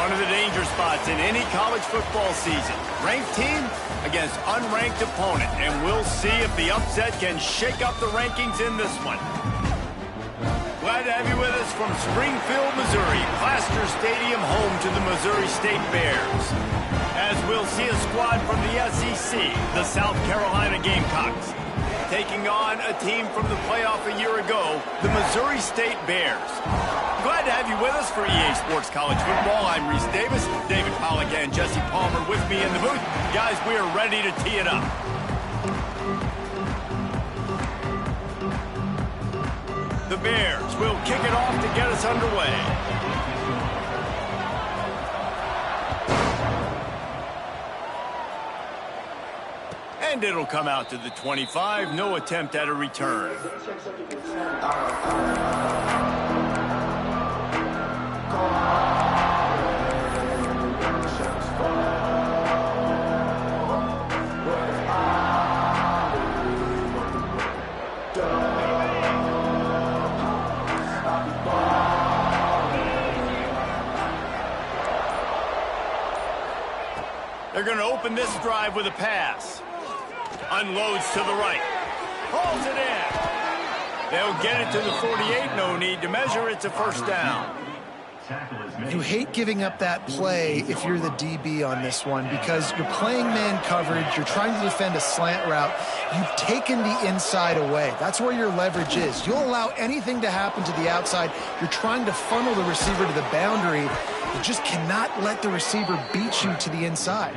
One of the danger spots in any college football season. Ranked team against unranked opponent. And we'll see if the upset can shake up the rankings in this one. Glad to have you with us from Springfield, Missouri. Plaster Stadium, home to the Missouri State Bears. As we'll see a squad from the SEC, the South Carolina Gamecocks, taking on a team from the playoff a year ago, the Missouri State Bears. Glad to have you with us for EA Sports College Football. I'm Reese Davis, David Pollack and Jesse Palmer with me in the booth. Guys, we are ready to tee it up. The Bears will kick it off to get us underway. And it'll come out to the 25. No attempt at a return. They're going to open this drive with a pass. Unloads to the right. Hauls it in. They'll get it to the 48. No need to measure. It's a first down. You hate giving up that play if you're the DB on this one because you're playing man coverage. You're trying to defend a slant route. You've taken the inside away. That's where your leverage is. You'll allow anything to happen to the outside. You're trying to funnel the receiver to the boundary. You just cannot let the receiver beat you to the inside.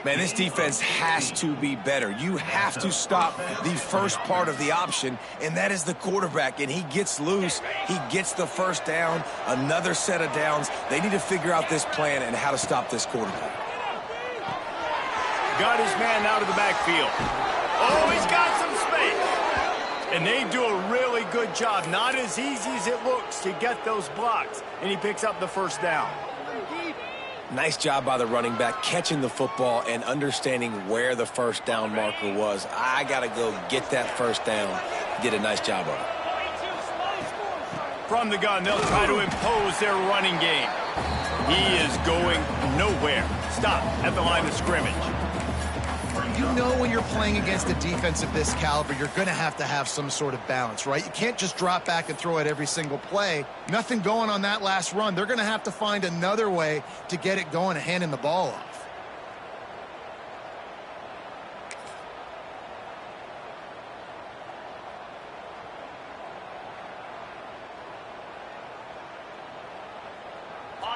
Man, this defense has to be better. You have to stop the first part of the option, and that is the quarterback. And he gets loose. He gets the first down, another set of downs. They need to figure out this plan and how to stop this quarterback. Got his man out of the backfield. Oh, he's got some space. And they do a really good job. Not as easy as it looks to get those blocks. And he picks up the first down. Nice job by the running back, catching the football and understanding where the first down marker was. I got to go get that first down. Did a nice job of it. From the gun, they'll try to impose their running game. He is going nowhere. Stop at the line of scrimmage. You know when you're playing against a defense of this caliber, you're going to have some sort of balance, right? You can't just drop back and throw it every single play. Nothing going on that last run. They're going to have to find another way to get it going and handing the ball off.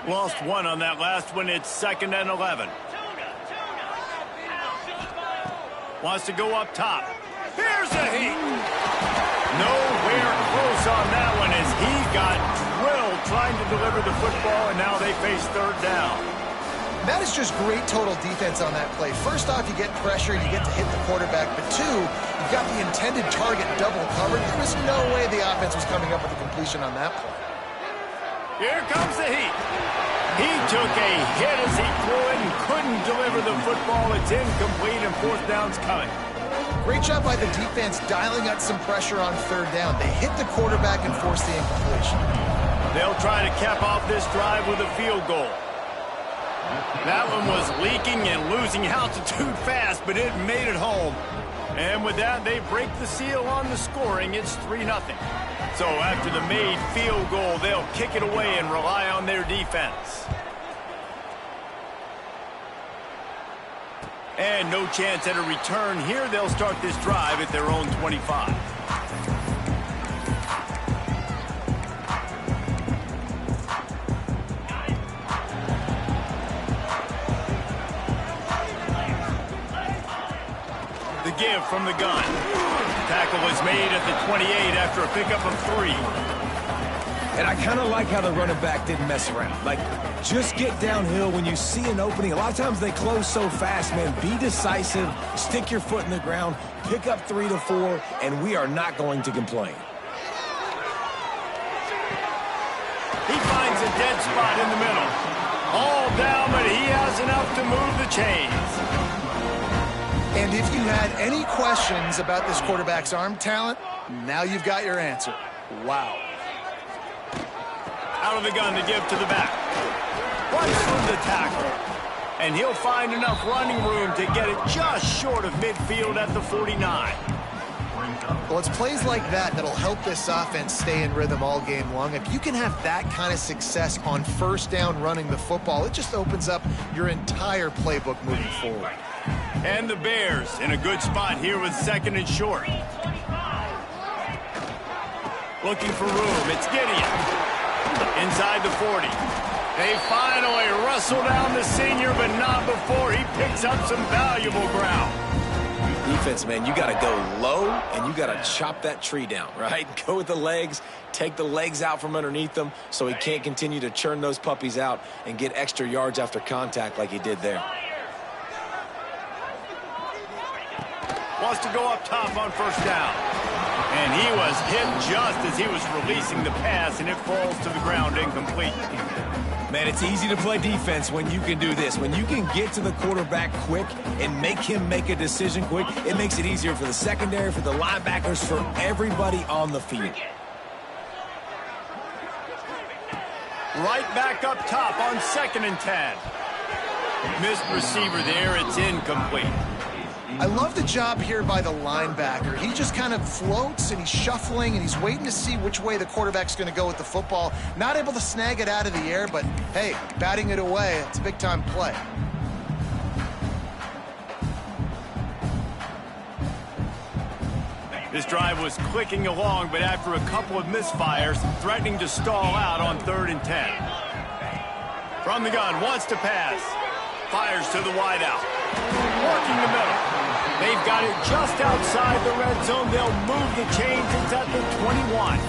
Lost one on that last one. It's 2nd and 11. Wants to go up top. Here's a heat. Nowhere close on that one as he got drilled trying to deliver the football, and now they face 3rd down. That is just great total defense on that play. First off, you get pressure, you get to hit the quarterback, but two, you've got the intended target double covered. There was no way the offense was coming up with a completion on that play. Here comes the heat. He took a hit as he threw it and couldn't deliver the football. It's incomplete and 4th down's coming. Great job by the defense dialing up some pressure on 3rd down. They hit the quarterback and forced the incompletion. They'll try to cap off this drive with a field goal. That one was leaking and losing altitude fast, but it made it home. And with that, they break the seal on the scoring. It's 3-0. So after the made field goal, they'll kick it away and rely on their defense. And no chance at a return here. They'll start this drive at their own 25. The give from the gun. Tackle is made at the 28 after a pickup of 3. And I kind of like how the running back didn't mess around. Like, just get downhill when you see an opening. A lot of times they close so fast, man. Be decisive, stick your foot in the ground, pick up 3 to 4, and we are not going to complain. He finds a dead spot in the middle. All down, but he has enough to move the chains. And if you had any questions about this quarterback's arm talent, now you've got your answer. Wow. Out of the gun to give to the back. Runs through the tackle. And he'll find enough running room to get it just short of midfield at the 49. Well, it's plays like that that'll help this offense stay in rhythm all game long. If you can have that kind of success on 1st down running the football, it just opens up your entire playbook moving forward. And the Bears in a good spot here with 2nd and short. Looking for room. It's Gideon. Inside the 40. They finally wrestle down the senior, but not before he picks up some valuable ground. Defense, man, you got to go low, and you got to chop that tree down, right? Go with the legs, take the legs out from underneath them so he can't continue to churn those puppies out and get extra yards after contact like he did there. Wants to go up top on 1st down. And he was hit just as he was releasing the pass, and it falls to the ground incomplete. Man, it's easy to play defense when you can do this. When you can get to the quarterback quick and make him make a decision quick, it makes it easier for the secondary, for the linebackers, for everybody on the field. Right back up top on 2nd and 10. Missed receiver there. It's incomplete. I love the job here by the linebacker. He just kind of floats and he's shuffling and he's waiting to see which way the quarterback's going to go with the football. Not able to snag it out of the air, but hey, batting it away, it's a big-time play. This drive was clicking along, but after a couple of misfires, threatening to stall out on 3rd and 10. From the gun, wants to pass. Fires to the wideout. Working the middle. They've got it just outside the red zone. They'll move the chains. It's at the 21.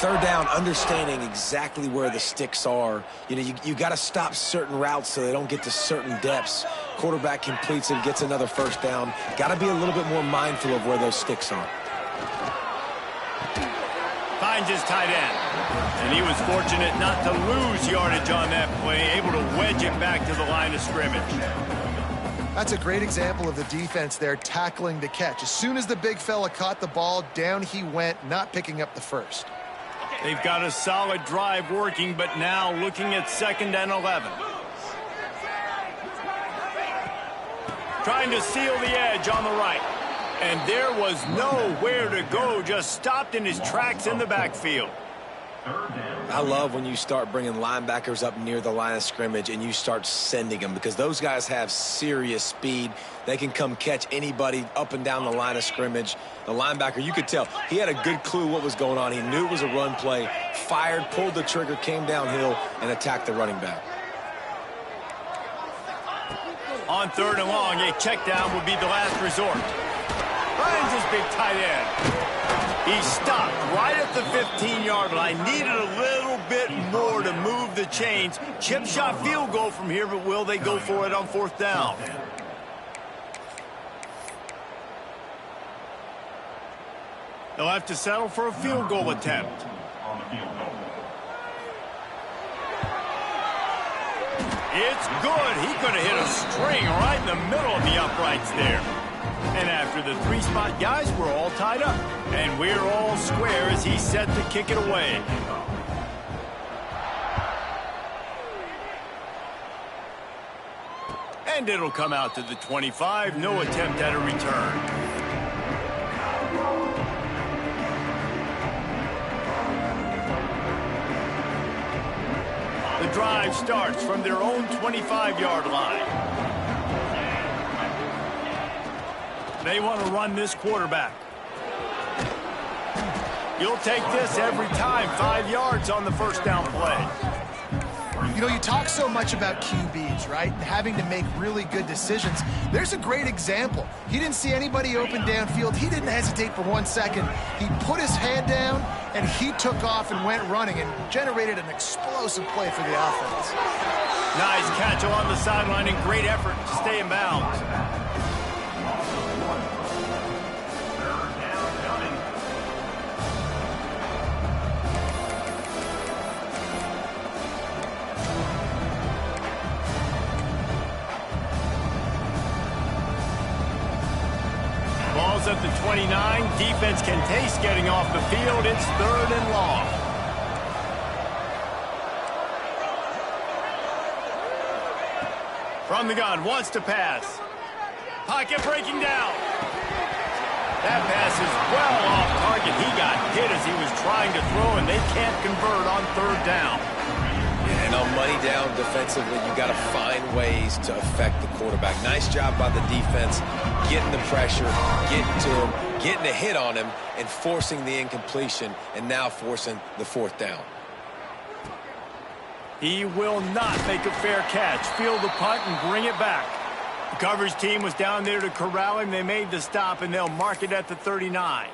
3rd down, understanding exactly where the sticks are. You know, you got to stop certain routes so they don't get to certain depths. Quarterback completes it, gets another 1st down. Got to be a little bit more mindful of where those sticks are. Finds his tight end. And he was fortunate not to lose yardage on that play, able to wedge it back to the line of scrimmage. That's a great example of the defense there tackling the catch. As soon as the big fella caught the ball, down he went, not picking up the first. They've got a solid drive working, but now looking at 2nd and 11. Trying to seal the edge on the right. And there was nowhere to go, just stopped in his tracks in the backfield. I love when you start bringing linebackers up near the line of scrimmage and you start sending them, because those guys have serious speed. They can come catch anybody up and down the line of scrimmage. The linebacker, you could tell, he had a good clue what was going on. He knew it was a run play, fired, pulled the trigger, came downhill, and attacked the running back. On 3rd and long, a check down would be the last resort. Finds his big tight end. He stopped right at the 15-yard line. Needed a little bit more to move the chains. Chip shot field goal from here, but will they go for it on 4th down? They'll have to settle for a field goal attempt. It's good. He could have hit a string right in the middle of the uprights there. And after the 3-spot guys, we're all tied up. And we're all square as he's set to kick it away. And it'll come out to the 25. No attempt at a return. The drive starts from their own 25-yard line. They want to run this quarterback. You'll take this every time. 5 yards on the 1st down play. You know, you talk so much about QBs, right? And having to make really good decisions. There's a great example. He didn't see anybody open downfield. He didn't hesitate for 1 second. He put his head down, and he took off and went running and generated an explosive play for the offense. Nice catch along the sideline and great effort to stay in bounds. Ball's at the 29. Defense can taste getting off the field. It's 3rd and long. From the gun, wants to pass. Pocket breaking down. That pass is well off target. He got hit as he was trying to throw, and they can't convert on 3rd down. And on money down defensively, you got to find ways to affect the quarterback. Nice job by the defense, getting the pressure, getting to him, getting a hit on him, and forcing the incompletion, and now forcing the 4th down. He will not make a fair catch. Field the punt and bring it back. The coverage team was down there to corral him. They made the stop, and they'll mark it at the 39.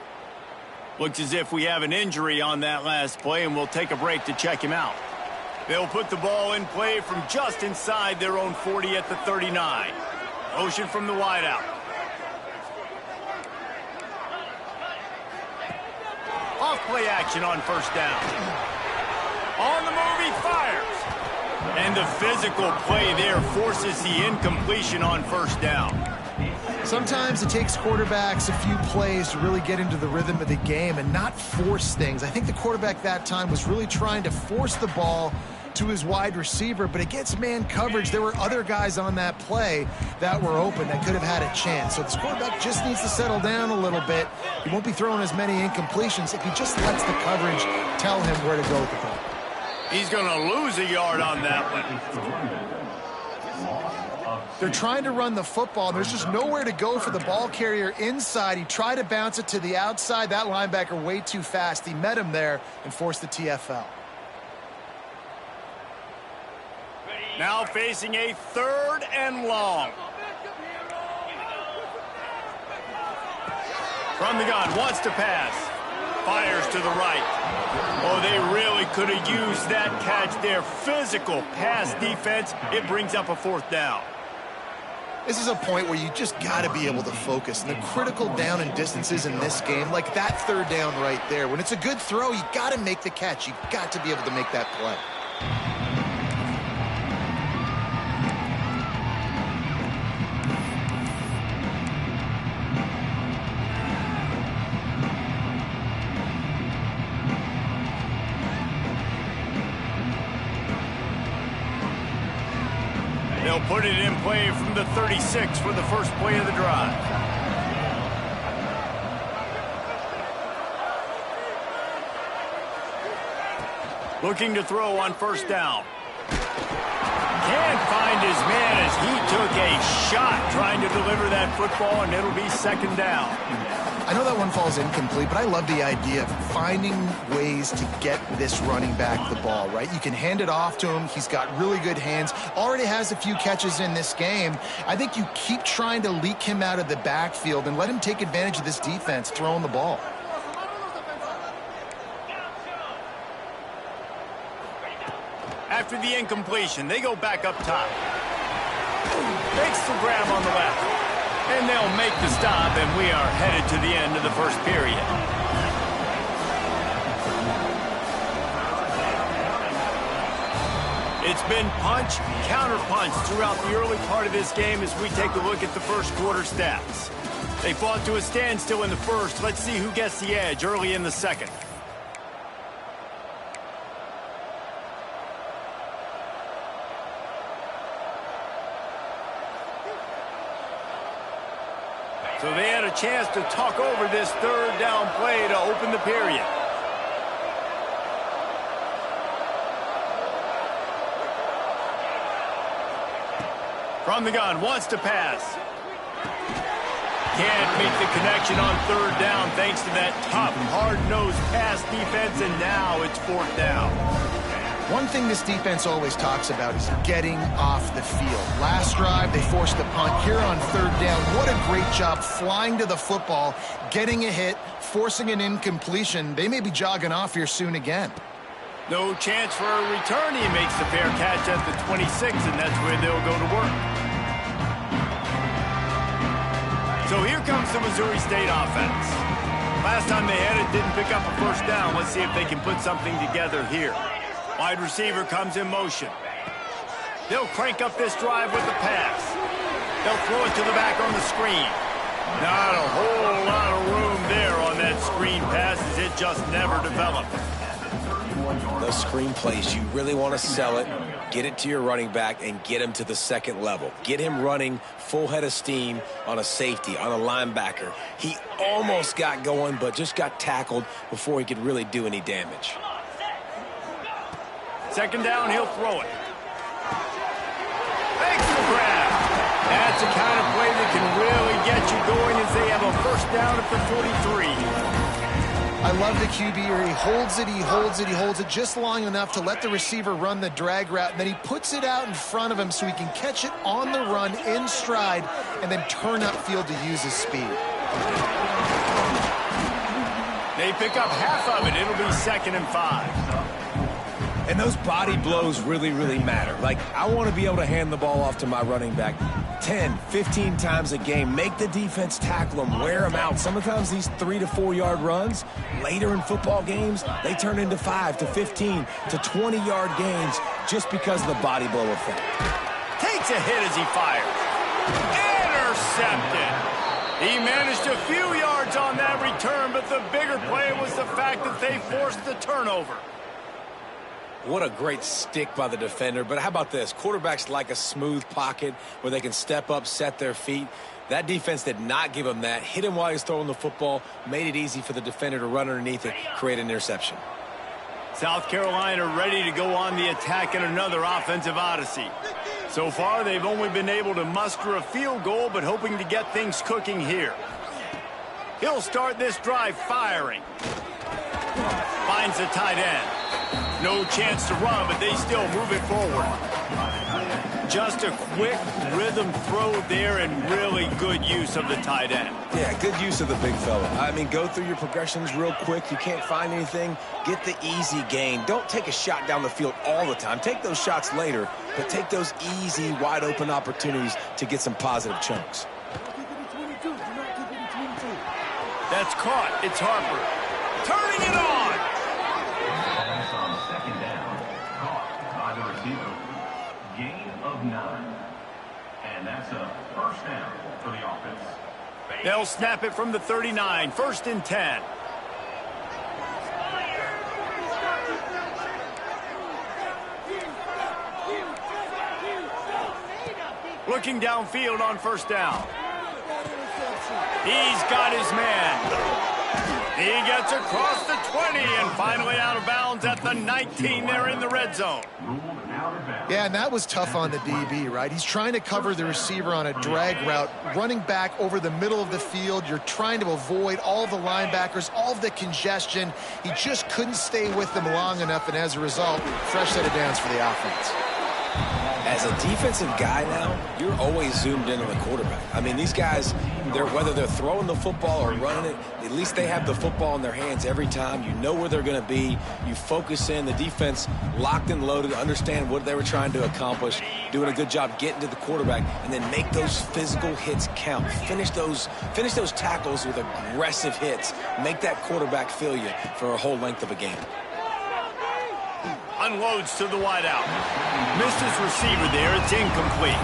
Looks as if we have an injury on that last play, and we'll take a break to check him out. They'll put the ball in play from just inside their own 40 at the 39. Motion from the wideout. Off play action on 1st down. On the move, he fires. And the physical play there forces the incompletion on 1st down. Sometimes it takes quarterbacks a few plays to really get into the rhythm of the game and not force things. I think the quarterback that time was really trying to force the ball to his wide receiver, but against man coverage, there were other guys on that play that were open that could have had a chance. So this quarterback just needs to settle down a little bit. He won't be throwing as many incompletions if he just lets the coverage tell him where to go with the ball. He's going to lose a yard on that one. They're trying to run the football. There's just nowhere to go for the ball carrier inside. He tried to bounce it to the outside. That linebacker way too fast. He met him there and forced the TFL. Now facing a 3rd and long. From the gun, wants to pass. Fires to the right. Oh, they really could have used that catch there. Physical pass defense. It brings up a 4th down. This is a point where you just got to be able to focus. And the critical down and distances in this game, like that 3rd down right there, when it's a good throw, you got to make the catch. You got to be able to make that play. They'll put it in play from the 36 for the first play of the drive. Looking to throw on 1st down. Can't find his man as he took a shot trying to deliver that football, and it'll be 2nd down. I know that one falls incomplete, but I love the idea of finding ways to get this running back the ball, right? You can hand it off to him. He's got really good hands. Already has a few catches in this game. I think you keep trying to leak him out of the backfield and let him take advantage of this defense throwing the ball. After the incompletion, they go back up top. Makes the grab on the left. And they'll make the stop, and we are headed to the end of the 1st period. It's been punch, counter punch throughout the early part of this game as we take a look at the 1st quarter stats. They fought to a standstill in the 1st. Let's see who gets the edge early in the 2nd. So they had a chance to talk over this 3rd down play to open the period. From the gun, wants to pass. Can't make the connection on 3rd down thanks to that tough, hard-nosed pass defense, and now it's 4th down. One thing this defense always talks about is getting off the field. Last drive, they forced the punt. Here on 3rd down, what a great job flying to the football, getting a hit, forcing an incompletion. They may be jogging off here soon again. No chance for a return. He makes the fair catch at the 26, and that's where they'll go to work. So here comes the Missouri State offense. Last time they had it, didn't pick up a 1st down. Let's see if they can put something together here. Wide receiver comes in motion. They'll crank up this drive with the pass. They'll throw it to the back on the screen. Not a whole lot of room there on that screen pass as it just never developed. Those screen plays, you really want to sell it, get it to your running back, and get him to the 2nd level. Get him running full head of steam on a safety, on a linebacker. He almost got going, but just got tackled before he could really do any damage. 2nd down, he'll throw it. Makes the grab. That's the kind of play that can really get you going as they have a 1st down at the 43. I love the QB here. He holds it, he holds it, he holds it just long enough to let the receiver run the drag route, and then he puts it out in front of him so he can catch it on the run in stride and then turn upfield to use his speed. They pick up half of it. It'll be 2nd and 5. And those body blows really, really matter. Like, I want to be able to hand the ball off to my running back 10, 15 times a game. Make the defense tackle them, wear them out. Sometimes these 3 to 4 yard runs, later in football games, they turn into 5 to 15 to 20 yard gains just because of the body blow effect. Takes a hit as he fires. Intercepted. He managed a few yards on that return, but the bigger play was the fact that they forced the turnover. What a great stick by the defender. But how about this? Quarterbacks like a smooth pocket where they can step up, set their feet. That defense did not give him that. Hit him while he was throwing the football, made it easy for the defender to run underneath it, create an interception. South Carolina ready to go on the attack in another offensive odyssey. So far, they've only been able to muster a field goal, but hoping to get things cooking here. He'll start this drive firing. Finds the tight end. No chance to run, but they still move it forward. Just a quick rhythm throw there and really good use of the tight end. Yeah, good use of the big fella. I mean, go through your progressions real quick. You can't find anything. Get the easy gain. Don't take a shot down the field all the time. Take those shots later, but take those easy, wide-open opportunities to get some positive chunks. That's caught. It's Harper. Turning it on. Pass on second down. Caught by the receiver. Gain of 9. And that's a first down for the offense. They'll snap it from the 39. 1st and 10. Looking downfield on 1st down. He's got his man. He gets across the 20 and finally out of bounds at the 19. They're in the red zone. Yeah, and that was tough on the DB, right? He's trying to cover the receiver on a drag route, running back over the middle of the field. You're trying to avoid all the linebackers, all of the congestion. He just couldn't stay with them long enough, and as a result, fresh set of downs for the offense. As a defensive guy now, you're always zoomed in on the quarterback. I mean, these guys, whether they're throwing the football or running it, at least they have the football in their hands every time. You know where they're going to be. You focus in. The defense locked and loaded, understand what they were trying to accomplish, doing a good job getting to the quarterback, and then make those physical hits count. Finish those tackles with aggressive hits. Make that quarterback feel you for a whole length of a game. Unloads to the wideout. Missed his receiver there. It's incomplete.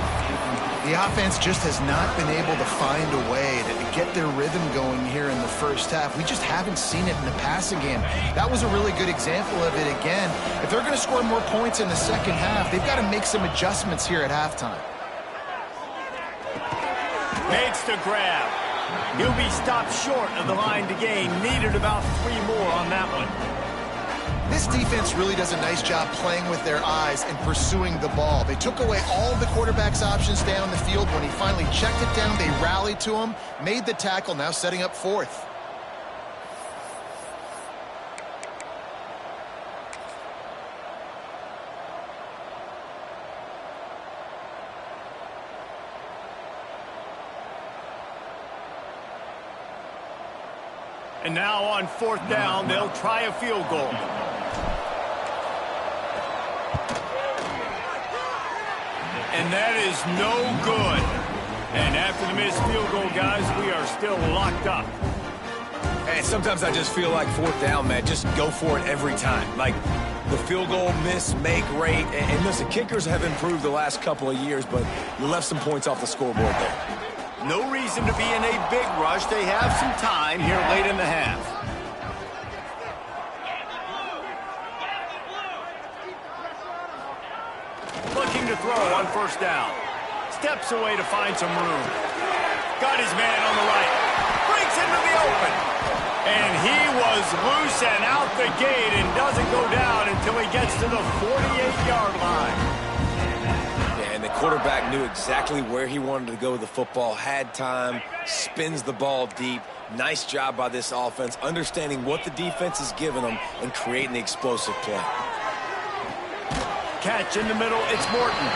The offense just has not been able to find a way to get their rhythm going here in the first half. We just haven't seen it in the passing game. That was a really good example of it again. If they're going to score more points in the second half, they've got to make some adjustments here at halftime. Makes the grab. He'll be stopped short of the line to gain. Needed about 3 more on that one. This defense really does a nice job playing with their eyes and pursuing the ball. They took away all of the quarterback's options down the field. When he finally checked it down, they rallied to him, made the tackle, now setting up 4th. And now on 4th down, they'll try a field goal. And that is no good. And after the missed field goal, guys, we are still locked up. And sometimes I just feel like 4th down, man, just go for it every time. Like the field goal miss, make rate. And listen, kickers have improved the last couple of years, but you left some points off the scoreboard there. No reason to be in a big rush. They have some time here late in the half. Looking to throw on 1st down. Steps away to find some room. Got his man on the right. Breaks into the open. And he was loose and out the gate and doesn't go down until he gets to the 48-yard line. And the quarterback knew exactly where he wanted to go with the football, had time, spins the ball deep. Nice job by this offense, understanding what the defense is giving them and creating the explosive play. Catch in the middle, it's Morton.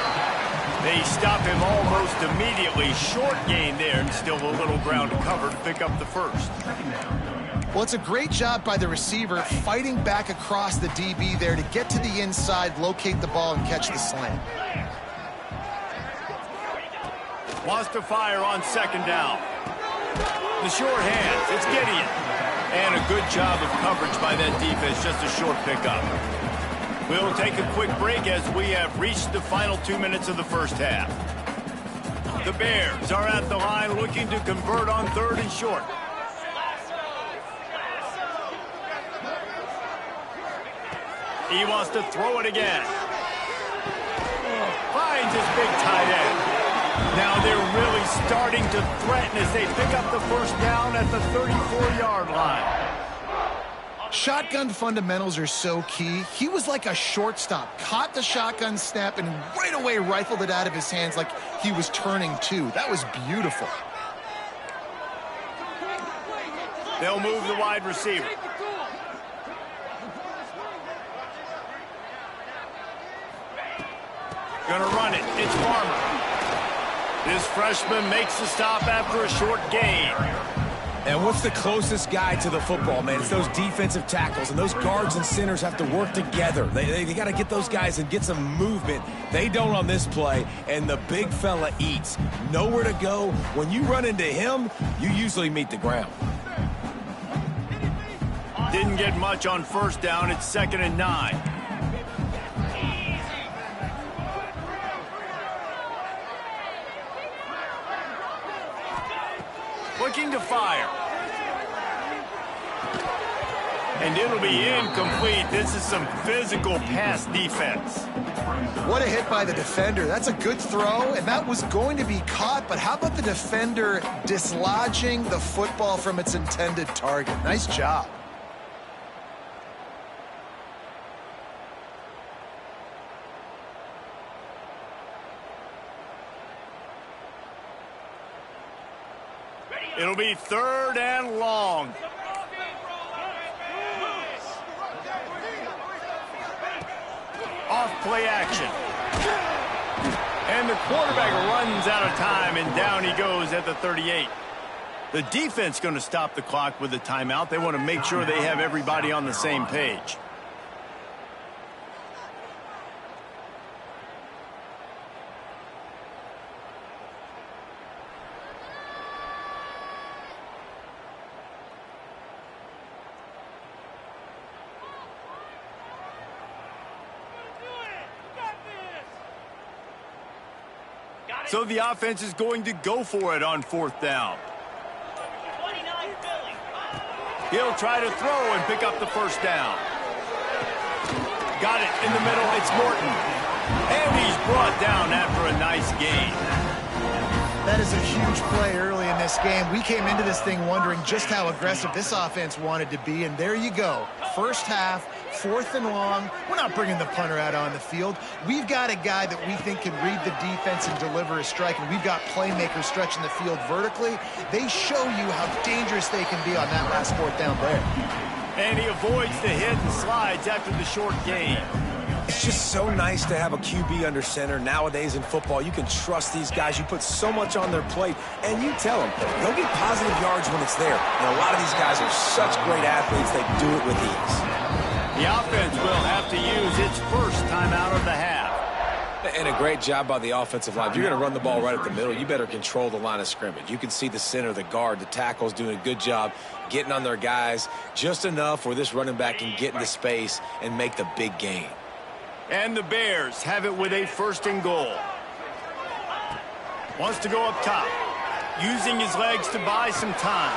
They stop him almost immediately. Short gain there, and still a little ground to cover to pick up the 1st. Well, it's a great job by the receiver fighting back across the DB there to get to the inside, locate the ball, and catch the slant. Wants to fire on 2nd down. The short hands, it's Gideon. And a good job of coverage by that defense, just a short pickup. We'll take a quick break as we have reached the final 2 minutes of the first half. The Bears are at the line looking to convert on 3rd and short. He wants to throw it again. Finds his big tight end. Now they're really starting to threaten as they pick up the first down at the 34-yard line. Shotgun fundamentals are so key. He was like a shortstop, caught the shotgun snap, and right away rifled it out of his hands like he was turning two. That was beautiful. They'll move the wide receiver. Gonna run it. It's Farmer. This freshman makes the stop after a short gain. And what's the closest guy to the football, man? It's those defensive tackles, and those guards and centers have to work together. They got to get those guys and get some movement. They don't on this play, and the big fella eats. Nowhere to go. When you run into him, you usually meet the ground. Didn't get much on first down. It's 2nd and 9. Looking to fire. And it'll be incomplete. This is some physical pass defense. What a hit by the defender. That's a good throw, and that was going to be caught, but how about the defender dislodging the football from its intended target? Nice job. It'll be 3rd and long. Off play action. And the quarterback runs out of time, and down he goes at the 38. The defense going to stop the clock with a timeout. They want to make sure they have everybody on the same page. So the offense is going to go for it on 4th down. He'll try to throw and pick up the first down. Got it in the middle. It's Morton. And he's brought down after a nice gain. That is a huge play early in this game. We came into this thing wondering just how aggressive this offense wanted to be, and there you go. First half, 4th and long. We're not bringing the punter out on the field. We've got a guy that we think can read the defense and deliver a strike, and we've got playmakers stretching the field vertically. They show you how dangerous they can be on that last 4th down there. And he avoids the hit and slides after the short gain. It's just so nice to have a QB under center. Nowadays in football, you can trust these guys. You put so much on their plate, and you tell them, go get positive yards when it's there. And a lot of these guys are such great athletes, they do it with ease. The offense will have to use its first timeout of the half. And a great job by the offensive line. If you're going to run the ball right at the middle, you better control the line of scrimmage. You can see the center, the guard, the tackles doing a good job getting on their guys just enough where this running back can get into space and make the big gain. And the Bears have it with a 1st and goal. Wants to go up top. Using his legs to buy some time.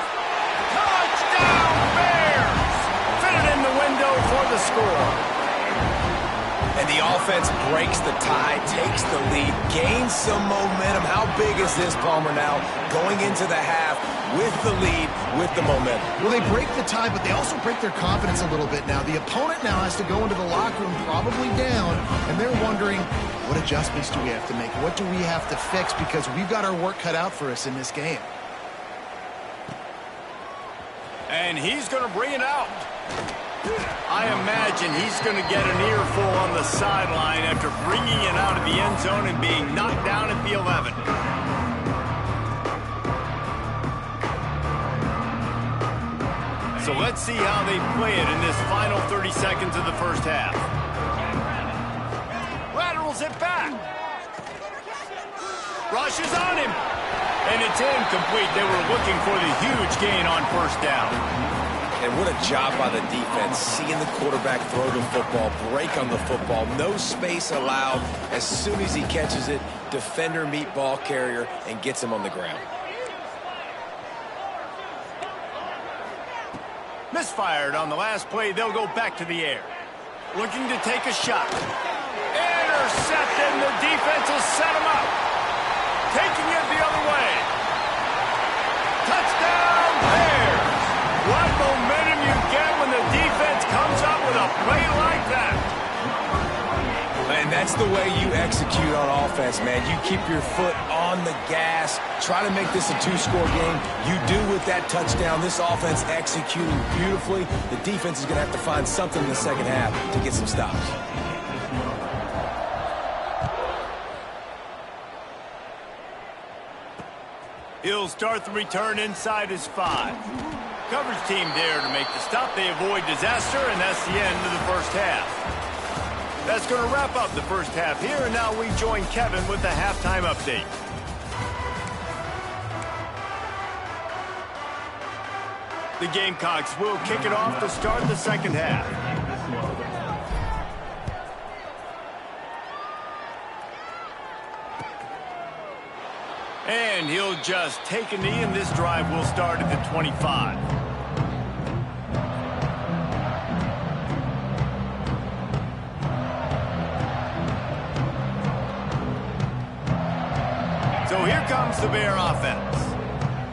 Touchdown, Bears! Fitted in the window for the score. And the offense breaks the tie, takes the lead, gains some momentum. How big is this, Palmer, now going into the half with the lead, with the momentum? Well, they break the tie, but they also break their confidence a little bit now. The opponent now has to go into the locker room probably down, and they're wondering, what adjustments do we have to make? What do we have to fix? Because we've got our work cut out for us in this game. And he's going to bring it out. I imagine he's going to get an earful on the sideline after bringing it out of the end zone and being knocked down at the 11. So let's see how they play it in this final 30 seconds of the first half. Laterals it back. Rushes on him. And it's incomplete. They were looking for the huge gain on first down. And what a job by the defense, seeing the quarterback throw the football, break on the football, no space allowed. As soon as he catches it, defender meet ball carrier and gets him on the ground. Misfired on the last play. They'll go back to the air. Looking to take a shot. Intercepted, and the defense will set him up. Taking it the other way. Touchdown, Bears. What momentum you get when the defense comes up with a play like that. And that's the way you execute on offense, man. You keep your foot on the gas. Try to make this a two-score game. You do with that touchdown. This offense executing beautifully. The defense is going to have to find something in the second half to get some stops. He'll start the return inside his 5. Coverage team there to make the stop. They avoid disaster, and that's the end of the first half. That's going to wrap up the first half here, and now we join Kevin with the halftime update. The Gamecocks will kick it off to start the second half. And he'll just take a knee, and this drive will start at the 25. So here comes the Bear offense.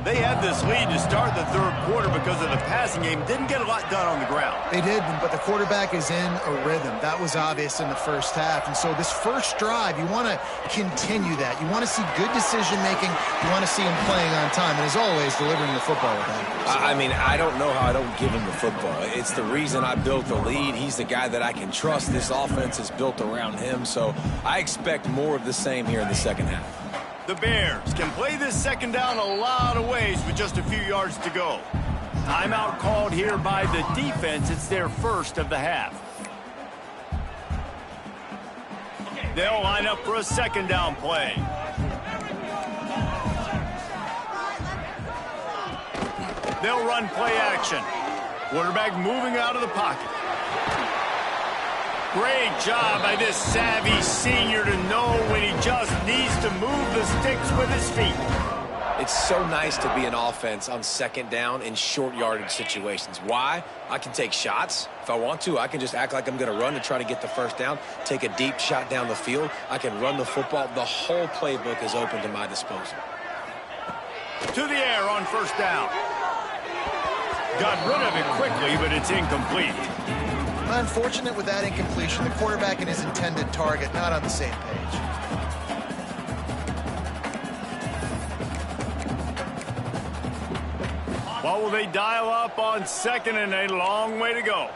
They had this lead to start the third quarter because of the passing game. Didn't get a lot done on the ground. They did, but the quarterback is in a rhythm. That was obvious in the first half. And so this first drive, you want to continue that. You want to see good decision-making. You want to see him playing on time. And as always, delivering the football with that. I mean, I don't know how I don't give him the football. It's the reason I built the lead. He's the guy that I can trust. This offense is built around him. So I expect more of the same here in the second half. The Bears can play this second down a lot of ways with just a few yards to go. Timeout called here by the defense. It's their first of the half. They'll line up for a second down play. They'll run play action. Quarterback moving out of the pocket. Great job by this savvy senior to know when he just needs to move the sticks with his feet. It's so nice to be an offense on second down in short yardage situations. Why? I can take shots. If I want to, I can just act like I'm going to run to try to get the first down, take a deep shot down the field. I can run the football. The whole playbook is open to my disposal. To the air on first down. Got rid of it quickly, but it's incomplete. Unfortunate with that incompletion. The quarterback and his intended target not on the same page. What will they dial up on second, and a long way to go?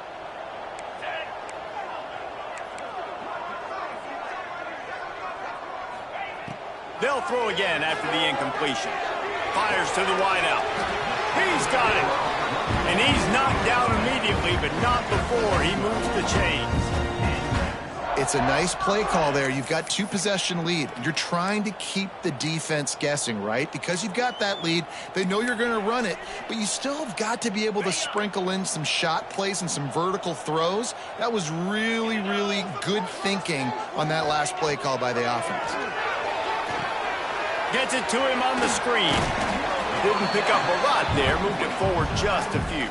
They'll throw again after the incompletion. Fires to the wideout. He's got it. And he's knocked down immediately, but not before he moves the chains. It's a nice play call there. You've got 2-possession lead. You're trying to keep the defense guessing, right? Because you've got that lead, they know you're going to run it, but you still have got to be able to sprinkle in some shot plays and some vertical throws. That was really, really good thinking on that last play call by the offense. Gets it to him on the screen. Didn't pick up a lot there, moved it forward just a few.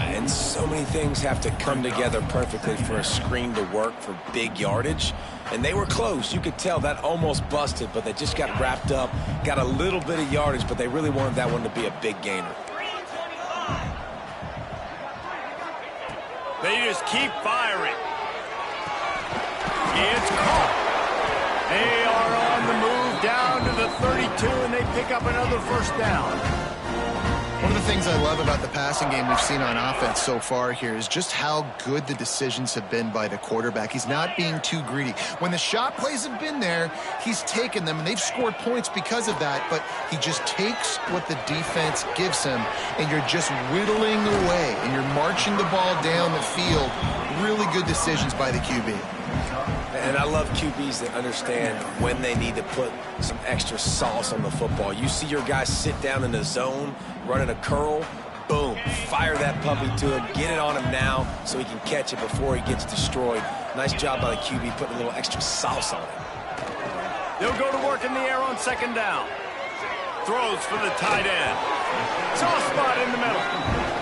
And so many things have to come together perfectly for a screen to work for big yardage. And they were close. You could tell that almost busted, but they just got wrapped up, got a little bit of yardage, but they really wanted that one to be a big gainer. They just keep firing. It's caught. They are on the move down to the 32, and they pick up another first down. One of the things I love about the passing game we've seen on offense so far here is just how good the decisions have been by the quarterback. He's not being too greedy. When the shot plays have been there, he's taken them, and they've scored points because of that, but he just takes what the defense gives him, and you're just whittling away, and you're marching the ball down the field. Really good decisions by the QB. And I love QBs that understand when they need to put some extra sauce on the football. You see your guys sit down in the zone, running a curl, boom, fire that puppy to him, get it on him now so he can catch it before he gets destroyed. Nice job by the QB putting a little extra sauce on it. They'll go to work in the air on second down. Throws for the tight end. Soft spot in the middle.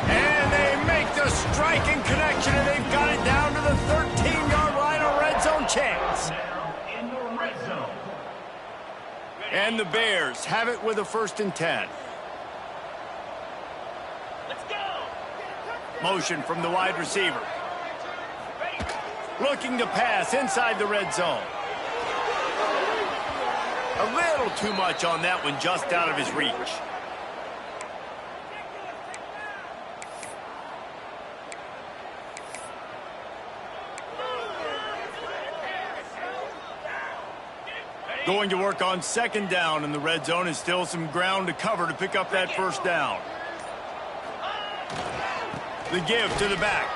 And they make the strike striking connection, and they've got it down to the 13-yard line, a red zone chance. Now in the red zone. And the Bears have it with a 1st and 10. Let's go. Motion from the wide receiver. Looking to pass inside the red zone. A little too much on that one, just out of his reach. Going to work on 2nd down in the red zone, and still some ground to cover to pick up that 1st down. The give to the back.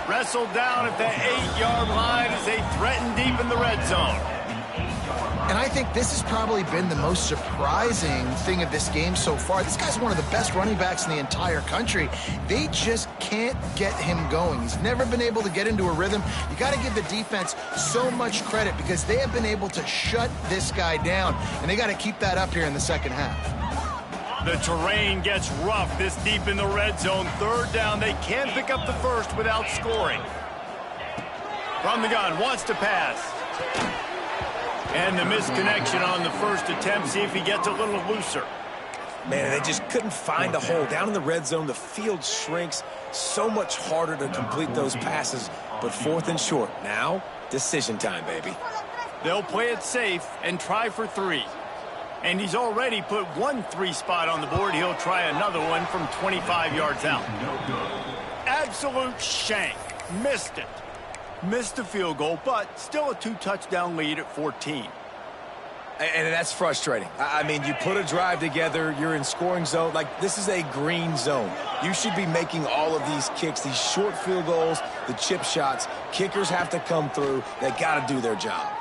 Wrestled down at the 8-yard line as they threaten deep in the red zone. And I think this has probably been the most surprising thing of this game so far. This guy's one of the best running backs in the entire country. They just can't get him going. He's never been able to get into a rhythm. You got to give the defense so much credit because they have been able to shut this guy down, and they got to keep that up here in the second half. The terrain gets rough this deep in the red zone. 3rd down. They can't pick up the 1st without scoring. From the gun, wants to pass. And the misconnection on the 1st attempt. See if he gets a little looser. Man, they just couldn't find a hole. Down in the red zone, the field shrinks. So much harder to complete those passes. But 4th and short. Now, decision time, baby. They'll play it safe and try for 3. And he's already put 1 3 spot on the board. He'll try another one from 25 yards out. Absolute shank. Missed it. Missed the field goal, but still a 2-touchdown lead at 14. And that's frustrating. I mean, you put a drive together, you're in scoring zone. Like, this is a green zone. You should be making all of these kicks, these short field goals, the chip shots. Kickers have to come through. They got to do their job.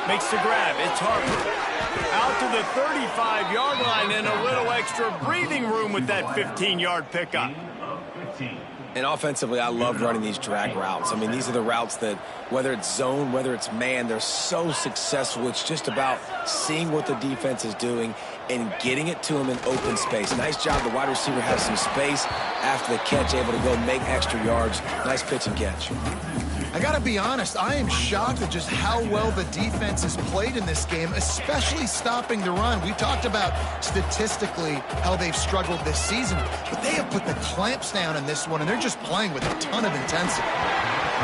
Makes the grab. It's Harper. Out to the 35-yard line and a little extra breathing room with that 15-yard pickup. And offensively, I love running these drag routes. I mean, these are the routes that, whether it's zone, whether it's man, they're so successful. It's just about seeing what the defense is doing and getting it to them in open space. Nice job. The wide receiver has some space after the catch, able to go make extra yards. Nice pitch and catch. I got to be honest, I am shocked at just how well the defense has played in this game, especially stopping the run. We talked about statistically how they've struggled this season, but they have put the clamps down in this one, and they're just playing with a ton of intensity.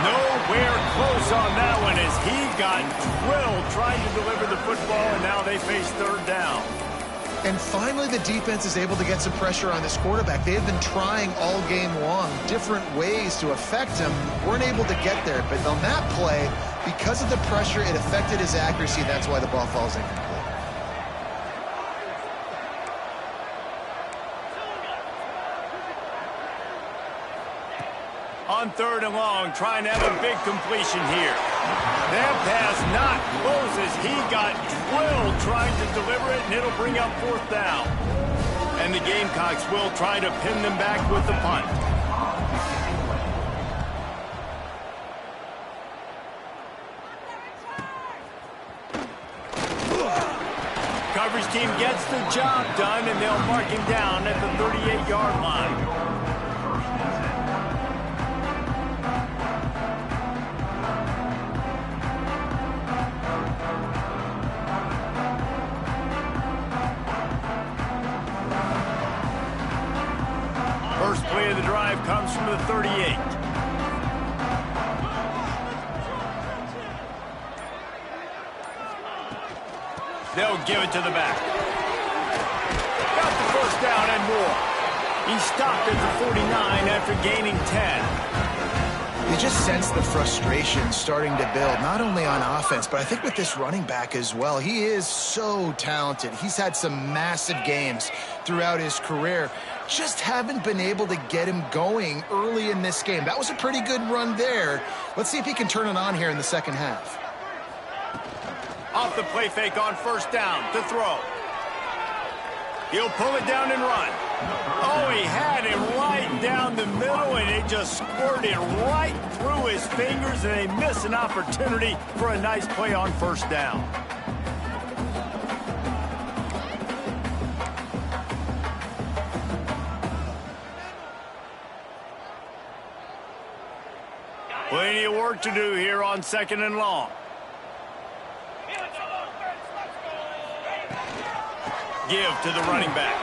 Nowhere close on that one as he got drilled trying to deliver the football, and now they face 3rd down. And finally, the defense is able to get some pressure on this quarterback. They have been trying all game long different ways to affect him. Weren't able to get there. But on that play, because of the pressure, it affected his accuracy. That's why the ball falls incomplete. On 3rd and long, trying to have a big completion here. That pass not close as he got drilled trying to deliver it, and it'll bring up 4th down. And the Gamecocks will try to pin them back with the punt. Coverage team gets the job done, and they'll mark him down at the 38-yard line. First play of the drive comes from the 38. They'll give it to the back. Got the 1st down and more. He stopped at the 49 after gaining 10. You just sense the frustration starting to build, not only on offense, but I think with this running back as well. He is so talented. He's had some massive games throughout his career. Just haven't been able to get him going early in this game. That was a pretty good run there. Let's see if he can turn it on here in the second half. Off the play fake on 1st down to throw. He'll pull it down and run. Oh, he had him right down the middle, and it just squirted right through his fingers, and they miss an opportunity for a nice play on 1st down. Plenty of work to do here on 2nd and long. Give to the running back.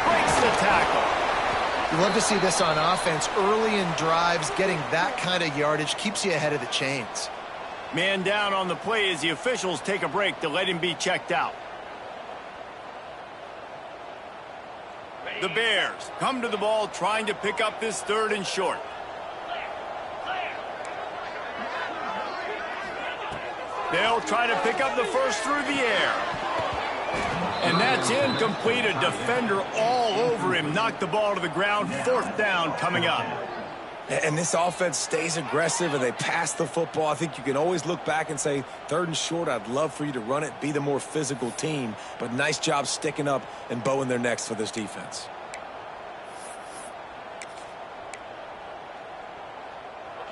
Breaks the tackle. You love to see this on offense. Early in drives, getting that kind of yardage keeps you ahead of the chains. Man down on the play as the officials take a break to let him be checked out. The Bears come to the ball trying to pick up this 3rd and short. They'll try to pick up the first through the air. And that's incomplete. A defender all over him. Knocked the ball to the ground. 4th down coming up. And this offense stays aggressive and they pass the football. I think you can always look back and say, 3rd and short, I'd love for you to run it, be the more physical team. But nice job sticking up and bowing their necks for this defense.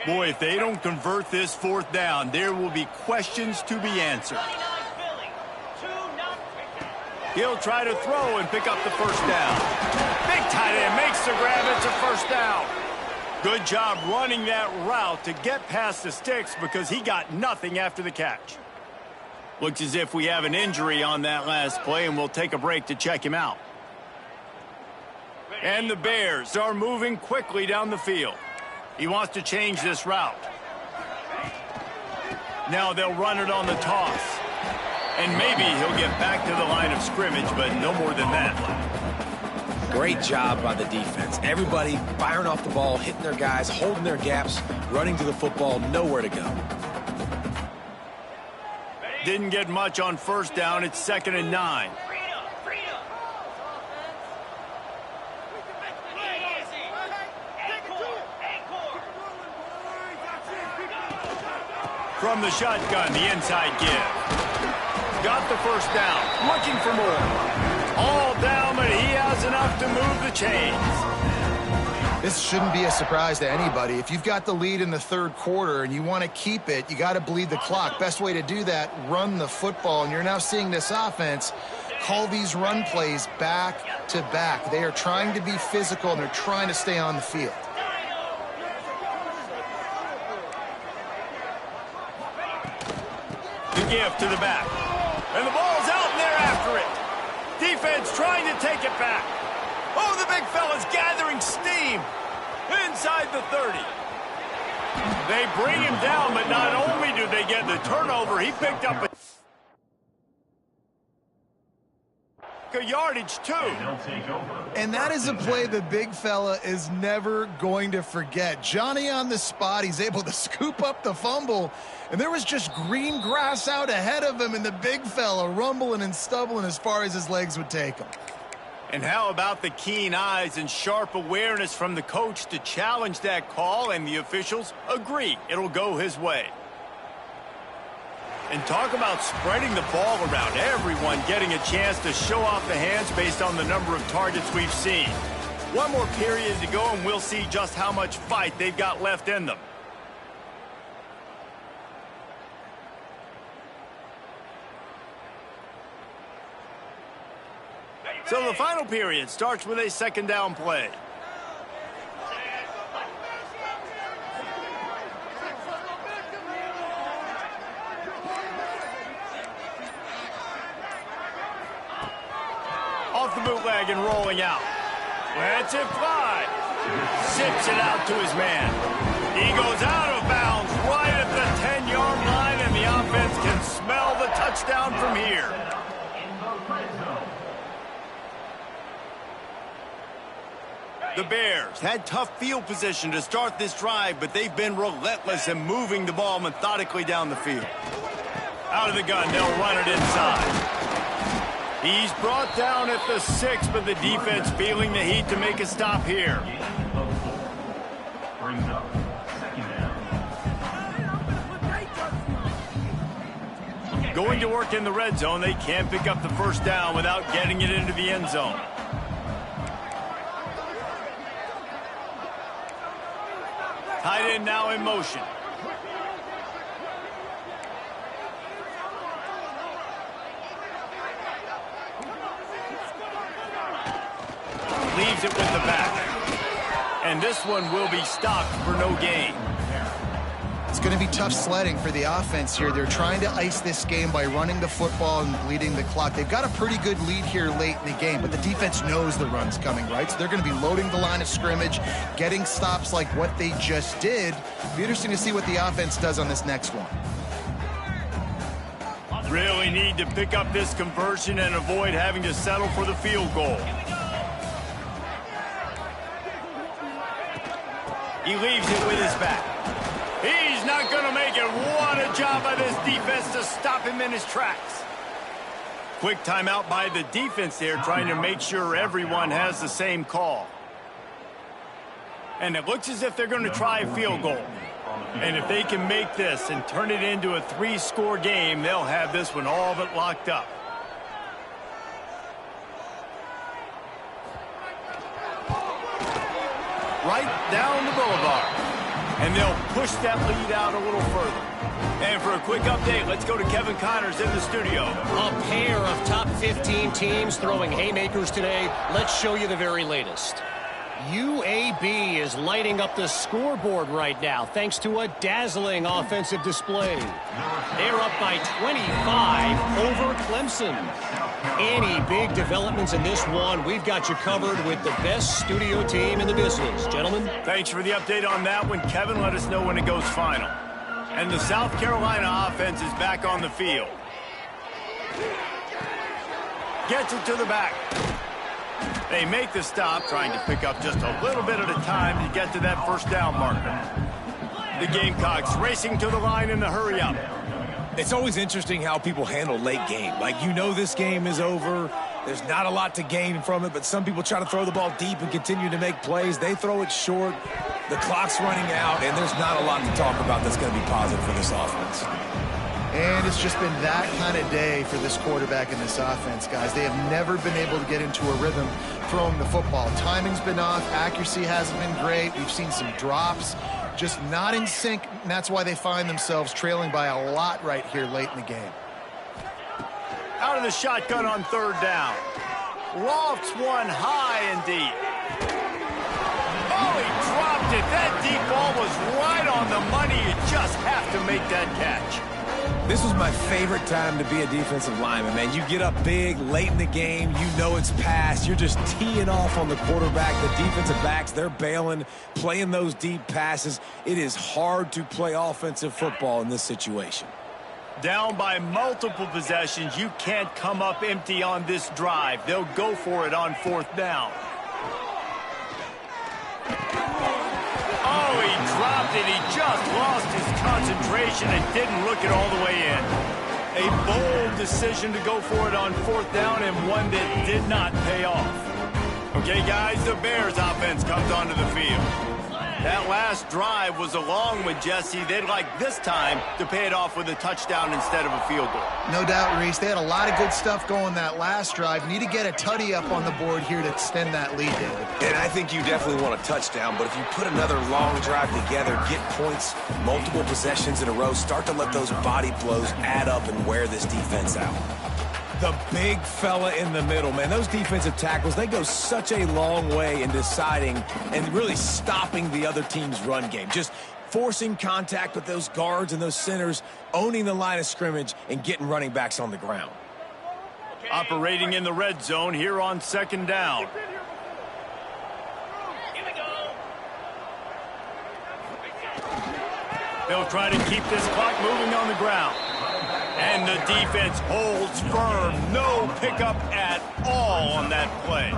Boy, if they don't convert this 4th down, there will be questions to be answered. He'll try to throw and pick up the 1st down. Big tight end makes the grab. It's a 1st down. Good job running that route to get past the sticks because he got nothing after the catch. Looks as if we have an injury on that last play, and we'll take a break to check him out. And the Bears are moving quickly down the field. He wants to change this route. Now they'll run it on the toss. And maybe he'll get back to the line of scrimmage, but no more than that. Great job by the defense. Everybody firing off the ball, hitting their guys, holding their gaps, running to the football, nowhere to go. Didn't get much on 1st down. It's 2nd and 9. From the shotgun, the inside give. Got the 1st down. Looking for more. All down, but he has enough to move the chains. This shouldn't be a surprise to anybody. If you've got the lead in the 3rd quarter and you want to keep it, you got to bleed the clock. Best way to do that, run the football. And you're now seeing this offense call these run plays back to back. They are trying to be physical, and they're trying to stay on the field. The give to the back. And the ball's out, and they're after it. Defense trying to take it back. Oh, the big fella's gathering steam. Inside the 30. They bring him down, but not only do they get the turnover, he picked up a yardage, too. And that is a play the big fella is never going to forget. Johnny on the spot, he's able to scoop up the fumble, and there was just green grass out ahead of him, and the big fella rumbling and stumbling as far as his legs would take him. And how about the keen eyes and sharp awareness from the coach to challenge that call, and the officials agree it'll go his way. And talk about spreading the ball around. Everyone getting a chance to show off the hands based on the number of targets we've seen. One more period to go, and we'll see just how much fight they've got left in them. So the final period starts with a 2nd down play. Off the bootleg and rolling out. Lets it fly. Zips it out to his man. He goes out of bounds right at the 10-yard line, and the offense can smell the touchdown from here. The Bears had tough field position to start this drive, but they've been relentless in moving the ball methodically down the field. Out of the gun, they'll run it inside. He's brought down at the 6, but the defense feeling the heat to make a stop here. Brings up 2nd down. Going to work in the red zone, they can't pick up the 1st down without getting it into the end zone. Tight end now in motion. Leaves it with the back. And this one will be stopped for no gain. going to be tough sledding for the offense here. They're trying to ice this game by running the football and bleeding the clock. They've got a pretty good lead here late in the game, but the defense knows the run's coming, right? So they're going to be loading the line of scrimmage, getting stops like what they just did. It'll be interesting to see what the offense does on this next one. Really need to pick up this conversion and avoid having to settle for the field goal. He leaves it with his back. He's not going to make it. What a job by this defense to stop him in his tracks. Quick timeout by the defense there, trying to make sure everyone has the same call. And it looks as if they're going to try a field goal. And if they can make this and turn it into a 3-score game, they'll have this one all but locked up. Right down the boulevard. And they'll push that lead out a little further. And for a quick update, let's go to Kevin Connors in the studio. A pair of top 15 teams throwing haymakers today. Let's show you the very latest. UAB is lighting up the scoreboard right now thanks to a dazzling offensive display. They're up by 25 over Clemson. Any big developments in this one, we've got you covered with the best studio team in the business. Gentlemen. Thanks for the update on that one, Kevin. Let us know when it goes final. And the South Carolina offense is back on the field. Gets it to the back. They make the stop, trying to pick up just a little bit at a time to get to that first down marker. The Gamecocks racing to the line in the hurry up. It's always interesting how people handle late game. Like, you know this game is over. There's not a lot to gain from it, but some people try to throw the ball deep and continue to make plays. They throw it short. The clock's running out, and there's not a lot to talk about that's going to be positive for this offense. And it's just been that kind of day for this quarterback and this offense, guys. They have never been able to get into a rhythm throwing the football. Timing's been off. Accuracy hasn't been great. We've seen some drops. Just not in sync, and that's why they find themselves trailing by a lot right here late in the game. Out of the shotgun on third down. Lofts one high and deep. Oh, he dropped it. That deep ball was right on the money. You just have to make that catch. This was my favorite time to be a defensive lineman, man. You get up big, late in the game, you know it's past. You're just teeing off on the quarterback. The defensive backs, they're bailing, playing those deep passes. It is hard to play offensive football in this situation. Down by multiple possessions, you can't come up empty on this drive. They'll go for it on fourth down. Oh, he dropped it. He just lost his concentration and didn't look it all the way in. A bold decision to go for it on fourth down, and one that did not pay off. Okay, guys, the Bears offense comes onto the field. That last drive was a long one, Jesse. They'd like this time to pay it off with a touchdown instead of a field goal. No doubt, Reese. They had a lot of good stuff going that last drive. Need to get a tutty up on the board here to extend that lead, David. And I think you definitely want a touchdown, but if you put another long drive together, get points, multiple possessions in a row, start to let those body blows add up and wear this defense out. The big fella in the middle, man. Those defensive tackles, they go such a long way in deciding and really stopping the other team's run game. Just forcing contact with those guards and those centers, owning the line of scrimmage, and getting running backs on the ground. Operating in the red zone here on second down. They'll try to keep this clock moving on the ground. And the defense holds firm. No pickup at all on that play.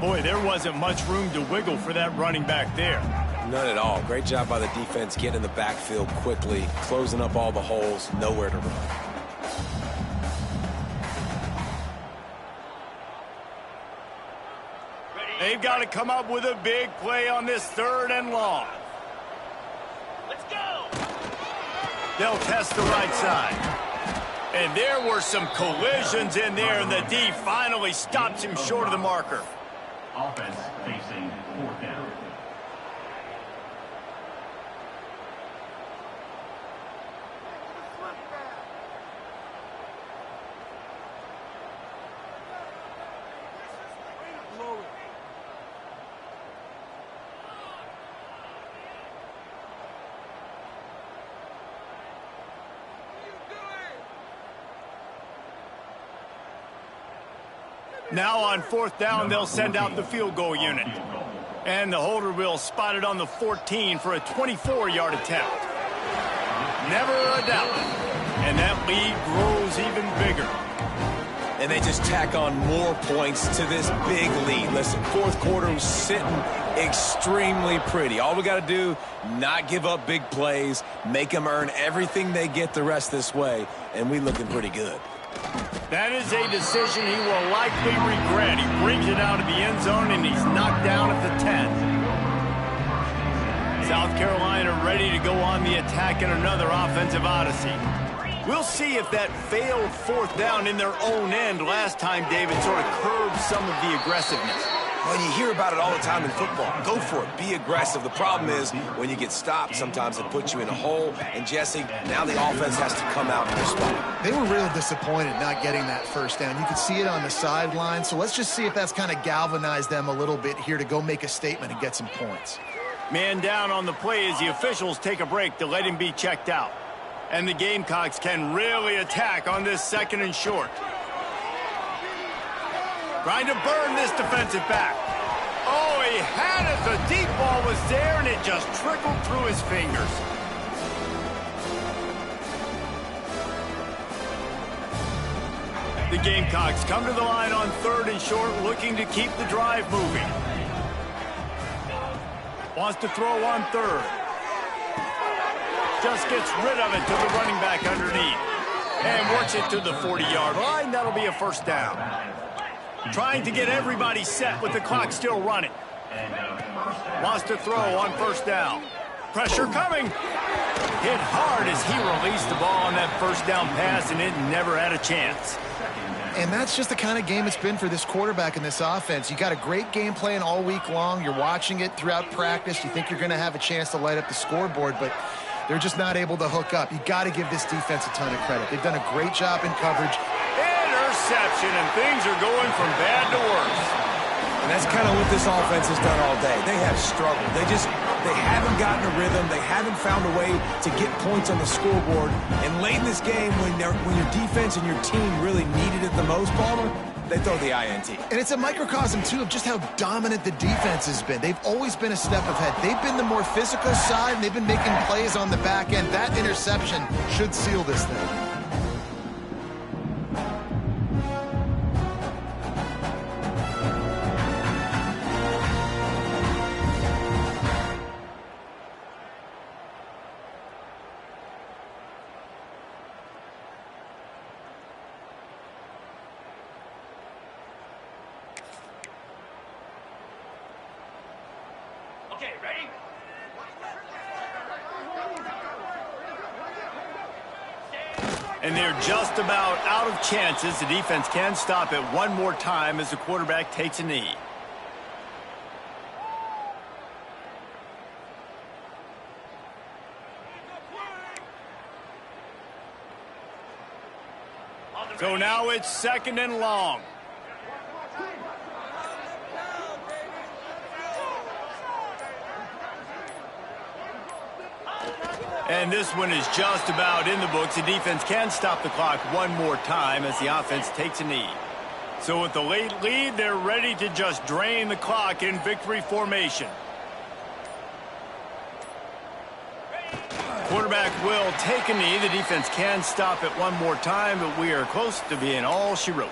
Boy, there wasn't much room to wiggle for that running back there. None at all. Great job by the defense getting in the backfield quickly, closing up all the holes, nowhere to run. They've got to come up with a big play on this third and long. Let's go. They'll test the right side. And there were some collisions in there, and the D finally stops him short of the marker. Offense facing fourth down. Now on 4th down, they'll send out the field goal unit. And the holder will spot it on the 14 for a 24-yard attempt. Never a doubt. And that lead grows even bigger. And they just tack on more points to this big lead. Listen, 4th quarter was sitting extremely pretty. All we got to do, not give up big plays, make them earn everything they get the rest this way, and we looking pretty good. That is a decision he will likely regret. He brings it out of the end zone, and he's knocked down at the 10. South Carolina ready to go on the attack in another offensive odyssey. We'll see if that failed 4th down in their own end last time, David, sort of curbed some of the aggressiveness. Well, you hear about it all the time in football. Go for it. Be aggressive. The problem is when you get stopped, sometimes it puts you in a hole. And, Jesse, now the offense has to come out and respond. They were real disappointed not getting that 1st down. You could see it on the sideline. So let's just see if that's kind of galvanized them a little bit here to go make a statement and get some points. Man down on the play as the officials take a break to let him be checked out. And the Gamecocks can really attack on this 2nd and short. Trying to burn this defensive back. Oh, he had it. The deep ball was there, and it just trickled through his fingers. The Gamecocks come to the line on 3rd and short, looking to keep the drive moving. Wants to throw on 3rd. Just gets rid of it to the running back underneath. And works it to the 40-yard line. That'll be a 1st down. Trying to get everybody set with the clock still running. Wants to throw on 1st down. Pressure coming. Hit hard as he released the ball on that 1st down pass, and it never had a chance. And that's just the kind of game it's been for this quarterback in this offense. You got a great game plan all week long. You're watching it throughout practice. You think you're going to have a chance to light up the scoreboard, but they're just not able to hook up. You got to give this defense a ton of credit. They've done a great job in coverage. Interception, and things are going from bad to worse. And that's kind of what this offense has done all day. They have struggled. They haven't gotten a rhythm. They haven't found a way to get points on the scoreboard. And late in this game, when your defense and your team really needed it the most, Palmer, they throw the INT. And it's a microcosm, too, of just how dominant the defense has been. They've always been a step ahead. They've been the more physical side, and they've been making plays on the back end. That interception should seal this thing. Okay, ready? And they're just about out of chances. The defense can stop it one more time as the quarterback takes a knee. So now it's 2nd and long. And this one is just about in the books. The defense can stop the clock one more time as the offense takes a knee. So with the late lead, they're ready to just drain the clock in victory formation. Quarterback will take a knee. The defense can stop it one more time, but we are close to being all she wrote.